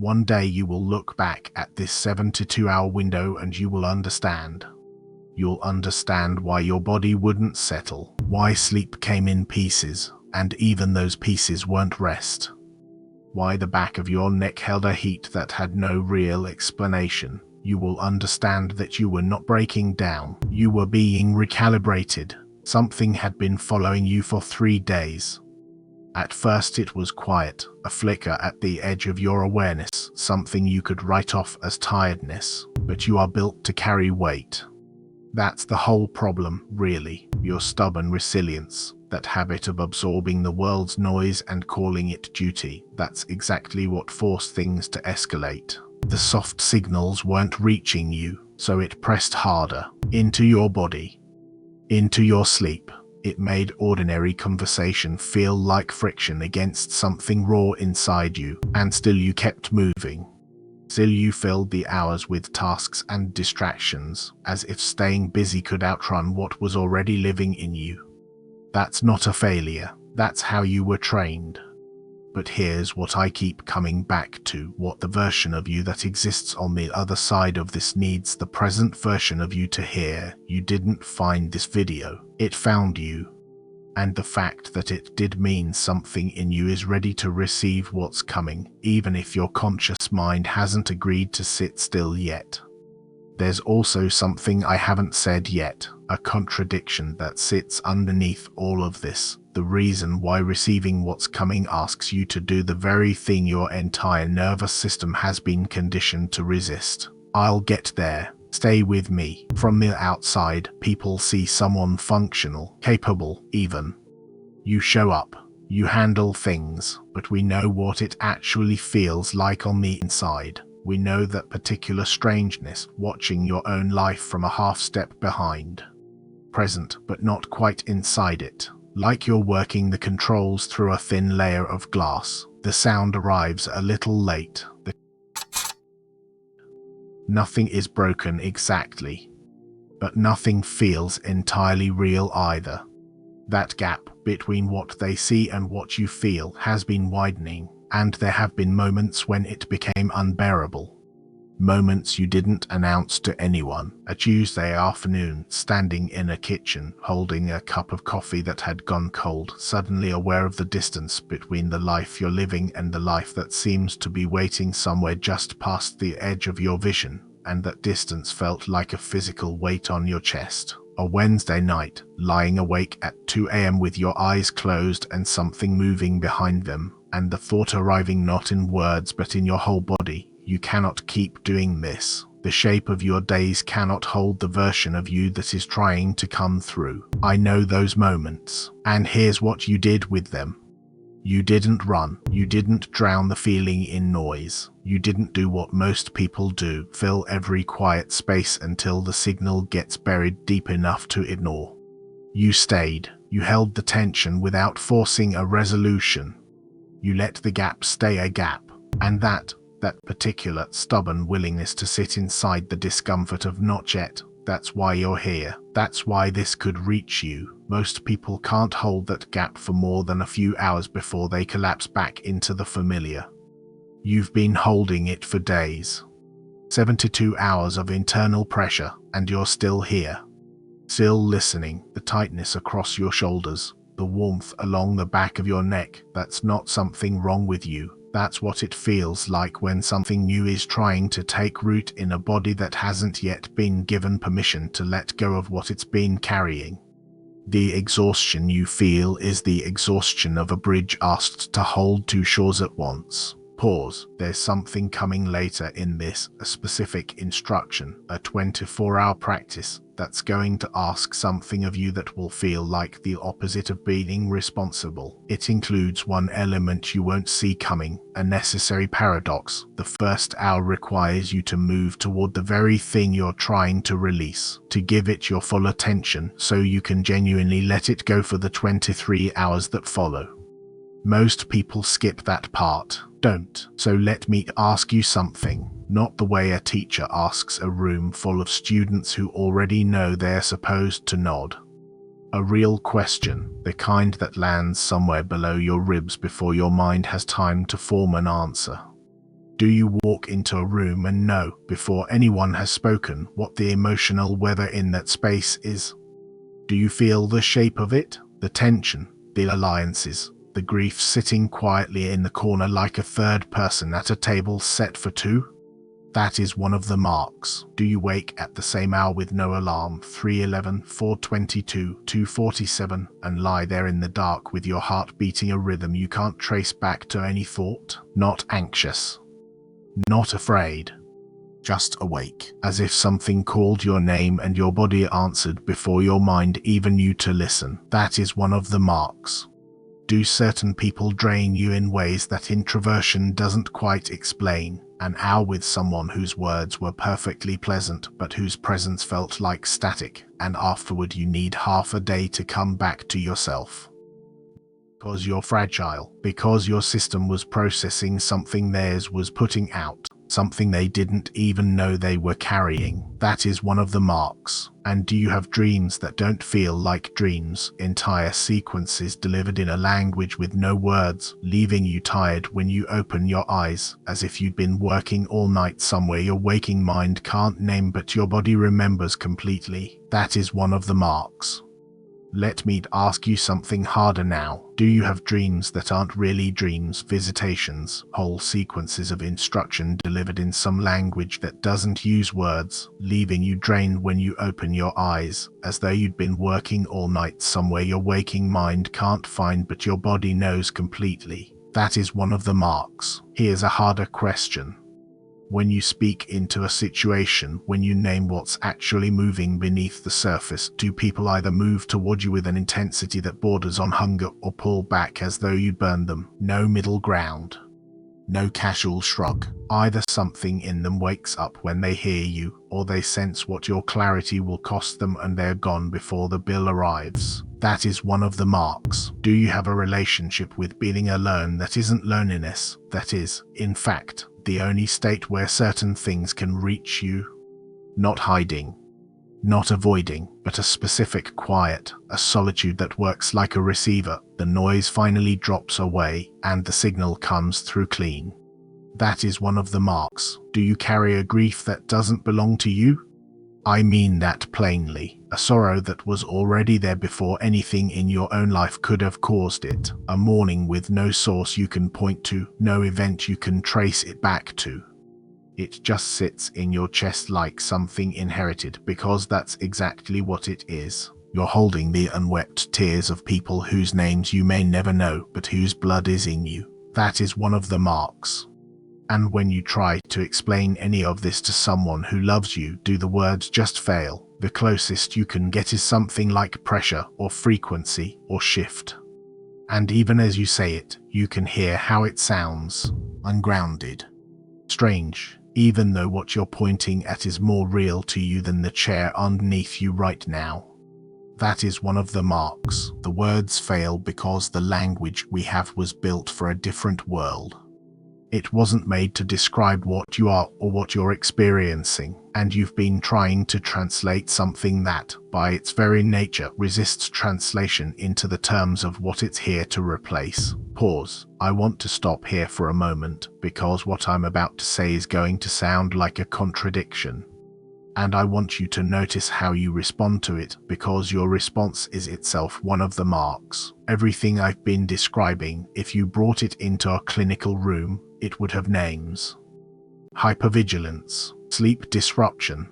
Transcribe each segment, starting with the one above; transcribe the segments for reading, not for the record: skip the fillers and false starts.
One day you will look back at this 72-hour window and you will understand. You'll understand why your body wouldn't settle, why sleep came in pieces, and even those pieces weren't rest. Why the back of your neck held a heat that had no real explanation. You will understand that you were not breaking down, you were being recalibrated. Something had been following you for 3 days. At first it was quiet, a flicker at the edge of your awareness, something you could write off as tiredness, but you are built to carry weight. That's the whole problem, really, your stubborn resilience, that habit of absorbing the world's noise and calling it duty. That's exactly what forced things to escalate. The soft signals weren't reaching you, so it pressed harder, into your body, into your sleep. It made ordinary conversation feel like friction against something raw inside you, and still you kept moving. Still you filled the hours with tasks and distractions, as if staying busy could outrun what was already living in you. That's not a failure, that's how you were trained. But here's what I keep coming back to, what the version of you that exists on the other side of this needs the present version of you to hear. You didn't find this video, it found you. And the fact that it did mean something in you is ready to receive what's coming, even if your conscious mind hasn't agreed to sit still yet. There's also something I haven't said yet, a contradiction that sits underneath all of this, the reason why receiving what's coming asks you to do the very thing your entire nervous system has been conditioned to resist. I'll get there. Stay with me. From the outside, people see someone functional, capable, even. You show up, you handle things, but we know what it actually feels like on the inside. We know that particular strangeness, watching your own life from a half step behind. Present, but not quite inside it. Like you're working the controls through a thin layer of glass. The sound arrives a little late. Nothing is broken exactly, but nothing feels entirely real either. That gap between what they see and what you feel has been widening, and there have been moments when it became unbearable. Moments you didn't announce to anyone. A Tuesday afternoon, standing in a kitchen, holding a cup of coffee that had gone cold, suddenly aware of the distance between the life you're living and the life that seems to be waiting somewhere just past the edge of your vision, and that distance felt like a physical weight on your chest. A Wednesday night, lying awake at 2 a.m. with your eyes closed and something moving behind them, and the thought arriving not in words but in your whole body. You cannot keep doing this. The shape of your days cannot hold the version of you that is trying to come through. I know those moments, and here's what you did with them. You didn't run. You didn't drown the feeling in noise. You didn't do what most people do, fill every quiet space until the signal gets buried deep enough to ignore. You stayed. You held the tension without forcing a resolution. You let the gap stay a gap, and that particular stubborn willingness to sit inside the discomfort of not yet, that's why you're here. That's why this could reach you. Most people can't hold that gap for more than a few hours before they collapse back into the familiar. You've been holding it for days. 72 hours of internal pressure, and you're still here. Still listening, the tightness across your shoulders, the warmth along the back of your neck. That's not something wrong with you. That's what it feels like when something new is trying to take root in a body that hasn't yet been given permission to let go of what it's been carrying. The exhaustion you feel is the exhaustion of a bridge asked to hold two shores at once. Pause. There's something coming later in this, a specific instruction, a 24-hour practice that's going to ask something of you that will feel like the opposite of being responsible. It includes one element you won't see coming, a necessary paradox. The first hour requires you to move toward the very thing you're trying to release, to give it your full attention so you can genuinely let it go for the 23 hours that follow. Most people skip that part. Don't. So let me ask you something, not the way a teacher asks a room full of students who already know they're supposed to nod. A real question, the kind that lands somewhere below your ribs before your mind has time to form an answer. Do you walk into a room and know, before anyone has spoken, what the emotional weather in that space is? Do you feel the shape of it, the tension, the alliances, the grief sitting quietly in the corner like a third person at a table set for two? That is one of the marks. Do you wake at the same hour with no alarm, 3:11, 4:22, 2:47, and lie there in the dark with your heart beating a rhythm you can't trace back to any thought? Not anxious, not afraid, just awake, as if something called your name and your body answered before your mind even knew to listen. That is one of the marks. Do certain people drain you in ways that introversion doesn't quite explain? An hour with someone whose words were perfectly pleasant but whose presence felt like static, and afterward you need half a day to come back to yourself. Because you're fragile, because your system was processing something theirs was putting out, something they didn't even know they were carrying. That is one of the marks. And do you have dreams that don't feel like dreams, entire sequences delivered in a language with no words, leaving you tired when you open your eyes, as if you'd been working all night somewhere your waking mind can't name but your body remembers completely? That is one of the marks. Let me ask you something harder now. Do you have dreams that aren't really dreams, visitations, whole sequences of instruction delivered in some language that doesn't use words, leaving you drained when you open your eyes, as though you'd been working all night somewhere your waking mind can't find but your body knows completely? That is one of the marks. Here's a harder question. When you speak into a situation, when you name what's actually moving beneath the surface, do people either move toward you with an intensity that borders on hunger or pull back as though you'd burn them? No middle ground. No casual shrug. Either something in them wakes up when they hear you, or they sense what your clarity will cost them and they're gone before the bill arrives. That is one of the marks. Do you have a relationship with being alone that isn't loneliness, that is, in fact, the only state where certain things can reach you? Not hiding, not avoiding, but a specific quiet, a solitude that works like a receiver. The noise finally drops away and the signal comes through clean. That is one of the marks. Do you carry a grief that doesn't belong to you? I mean that plainly. A sorrow that was already there before anything in your own life could have caused it. A mourning with no source you can point to, no event you can trace it back to. It just sits in your chest like something inherited, because that's exactly what it is. You're holding the unwept tears of people whose names you may never know, but whose blood is in you. That is one of the marks. And when you try to explain any of this to someone who loves you, do the words just fail? The closest you can get is something like pressure, or frequency, or shift. And even as you say it, you can hear how it sounds. Ungrounded. Strange, even though what you're pointing at is more real to you than the chair underneath you right now. That is one of the marks. The words fail because the language we have was built for a different world. It wasn't made to describe what you are or what you're experiencing, and you've been trying to translate something that, by its very nature, resists translation into the terms of what it's here to replace. Pause. I want to stop here for a moment, because what I'm about to say is going to sound like a contradiction. And I want you to notice how you respond to it, because your response is itself one of the marks. Everything I've been describing, if you brought it into a clinical room, it would have names. Hypervigilance, sleep disruption,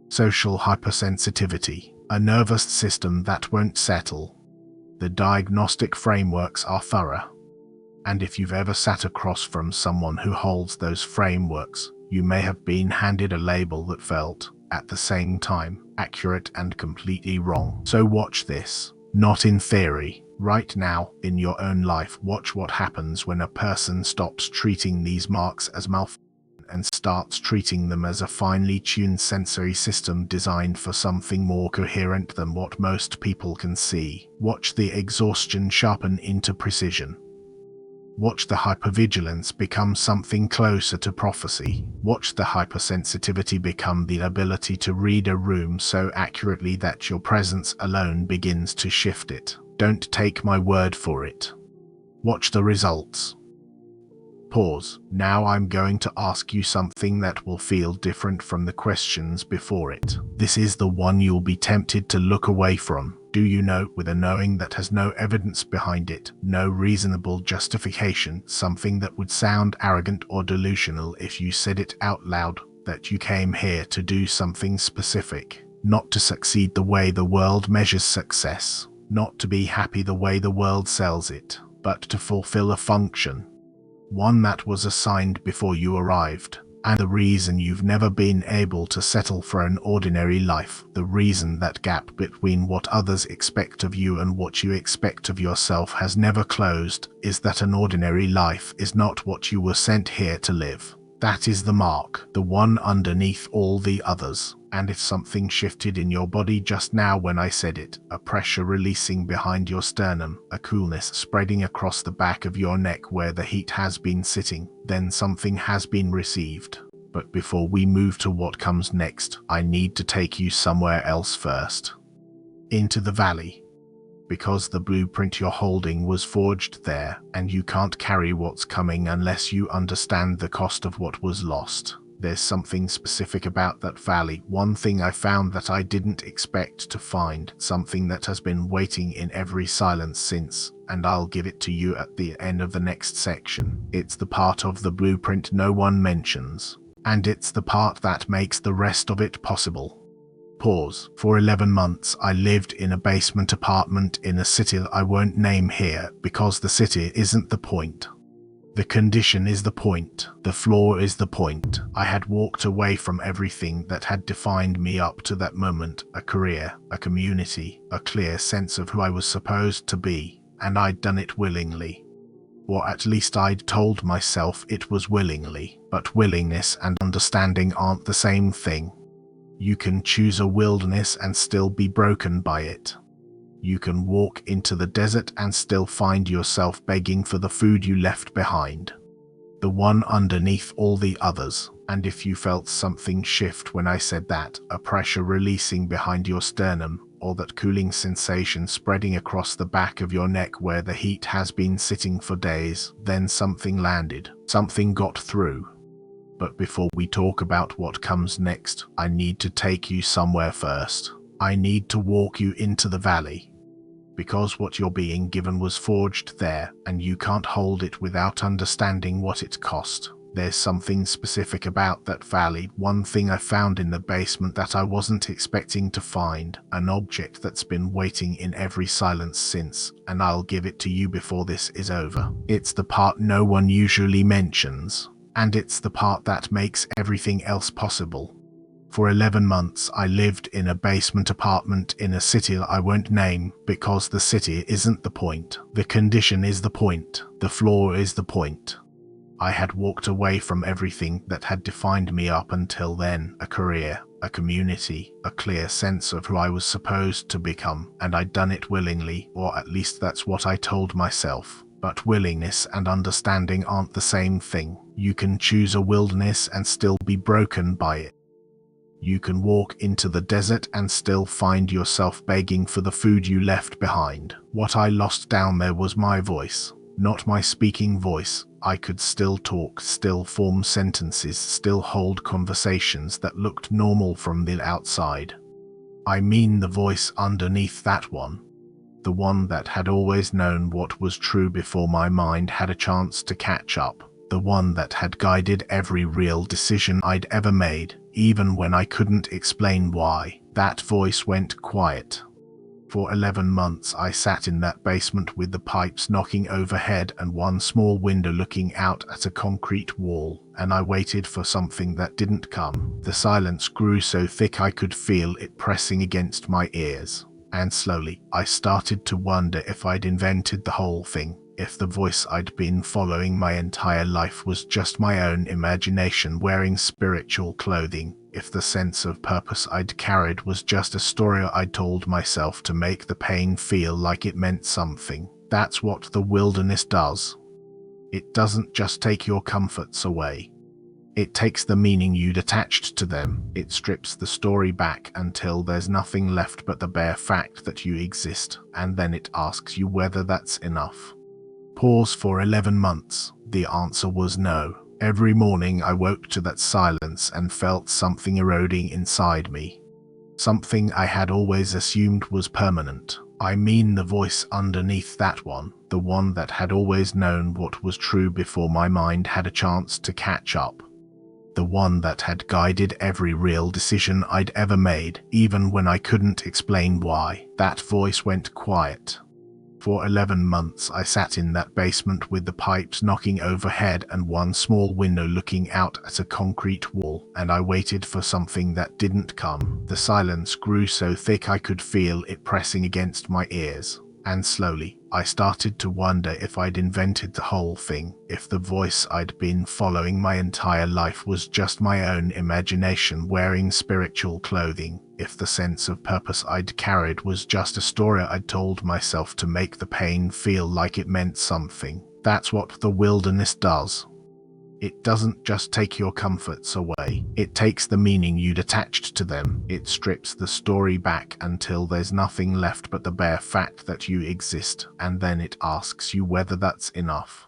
social hypersensitivity, a nervous system that won't settle. The diagnostic frameworks are thorough. And if you've ever sat across from someone who holds those frameworks, you may have been handed a label that felt, at the same time, accurate and completely wrong. So watch this. Not in theory. Right now, in your own life, watch what happens when a person stops treating these marks as malfunction and starts treating them as a finely tuned sensory system designed for something more coherent than what most people can see. Watch the exhaustion sharpen into precision. Watch the hypervigilance become something closer to prophecy. Watch the hypersensitivity become the ability to read a room so accurately that your presence alone begins to shift it. Don't take my word for it. Watch the results. Pause. Now I'm going to ask you something that will feel different from the questions before it. This is the one you'll be tempted to look away from. Do you know, with a knowing that has no evidence behind it, no reasonable justification, something that would sound arrogant or delusional if you said it out loud, that you came here to do something specific, not to succeed the way the world measures success, not to be happy the way the world sells it, but to fulfill a function, one that was assigned before you arrived, and the reason you've never been able to settle for an ordinary life, the reason that gap between what others expect of you and what you expect of yourself has never closed, is that an ordinary life is not what you were sent here to live. That is the mark, the one underneath all the others. And if something shifted in your body just now when I said it, a pressure releasing behind your sternum, a coolness spreading across the back of your neck where the heat has been sitting, then something has been received. But before we move to what comes next, I need to take you somewhere else first. Into the valley. Because the blueprint you're holding was forged there, and you can't carry what's coming unless you understand the cost of what was lost. There's something specific about that valley, one thing I found that I didn't expect to find, something that has been waiting in every silence since, and I'll give it to you at the end of the next section. It's the part of the blueprint no one mentions, and it's the part that makes the rest of it possible. Pause. For 11 months I lived in a basement apartment in a city I won't name here because the city isn't the point. The condition is the point. The flaw is the point. I had walked away from everything that had defined me up to that moment, a career, a community, a clear sense of who I was supposed to be, and I'd done it willingly. Or at least I'd told myself it was willingly, but willingness and understanding aren't the same thing. You can choose a wilderness and still be broken by it. You can walk into the desert and still find yourself begging for the food you left behind, the one underneath all the others. And if you felt something shift when I said that, a pressure releasing behind your sternum, or that cooling sensation spreading across the back of your neck where the heat has been sitting for days, then something landed, something got through. But before we talk about what comes next, I need to take you somewhere first. I need to walk you into the valley. Because what you're being given was forged there, and you can't hold it without understanding what it cost. There's something specific about that valley, one thing I found in the basement that I wasn't expecting to find, an object that's been waiting in every silence since, and I'll give it to you before this is over. It's the part no one usually mentions, and it's the part that makes everything else possible. For 11 months I lived in a basement apartment in a city I won't name because the city isn't the point. The condition is the point. The flaw is the point. I had walked away from everything that had defined me up until then, a career, a community, a clear sense of who I was supposed to become, and I'd done it willingly, or at least that's what I told myself. But willingness and understanding aren't the same thing. You can choose a wilderness and still be broken by it. You can walk into the desert and still find yourself begging for the food you left behind. What I lost down there was my voice, not my speaking voice. I could still talk, still form sentences, still hold conversations that looked normal from the outside. I mean the voice underneath that one. The one that had always known what was true before my mind had a chance to catch up. The one that had guided every real decision I'd ever made, even when I couldn't explain why. That voice went quiet. For 11 months I sat in that basement with the pipes knocking overhead and one small window looking out at a concrete wall, and I waited for something that didn't come. The silence grew so thick I could feel it pressing against my ears. And slowly, I started to wonder if I'd invented the whole thing. If the voice I'd been following my entire life was just my own imagination wearing spiritual clothing, if the sense of purpose I'd carried was just a story I'd told myself to make the pain feel like it meant something. That's what the wilderness does. It doesn't just take your comforts away. It takes the meaning you'd attached to them. It strips the story back until there's nothing left but the bare fact that you exist, and then it asks you whether that's enough. Pause for 11 months. The answer was no. Every morning I woke to that silence and felt something eroding inside me. Something I had always assumed was permanent. I mean the voice underneath that one, the one that had always known what was true before my mind had a chance to catch up. The one that had guided every real decision I'd ever made, even when I couldn't explain why. That voice went quiet. For 11 months I sat in that basement with the pipes knocking overhead and one small window looking out at a concrete wall, and I waited for something that didn't come. The silence grew so thick I could feel it pressing against my ears. And slowly, I started to wonder if I'd invented the whole thing, if the voice I'd been following my entire life was just my own imagination wearing spiritual clothing, if the sense of purpose I'd carried was just a story I'd told myself to make the pain feel like it meant something. That's what the wilderness does. It doesn't just take your comforts away, it takes the meaning you'd attached to them. It strips the story back until there's nothing left but the bare fact that you exist, and then it asks you whether that's enough.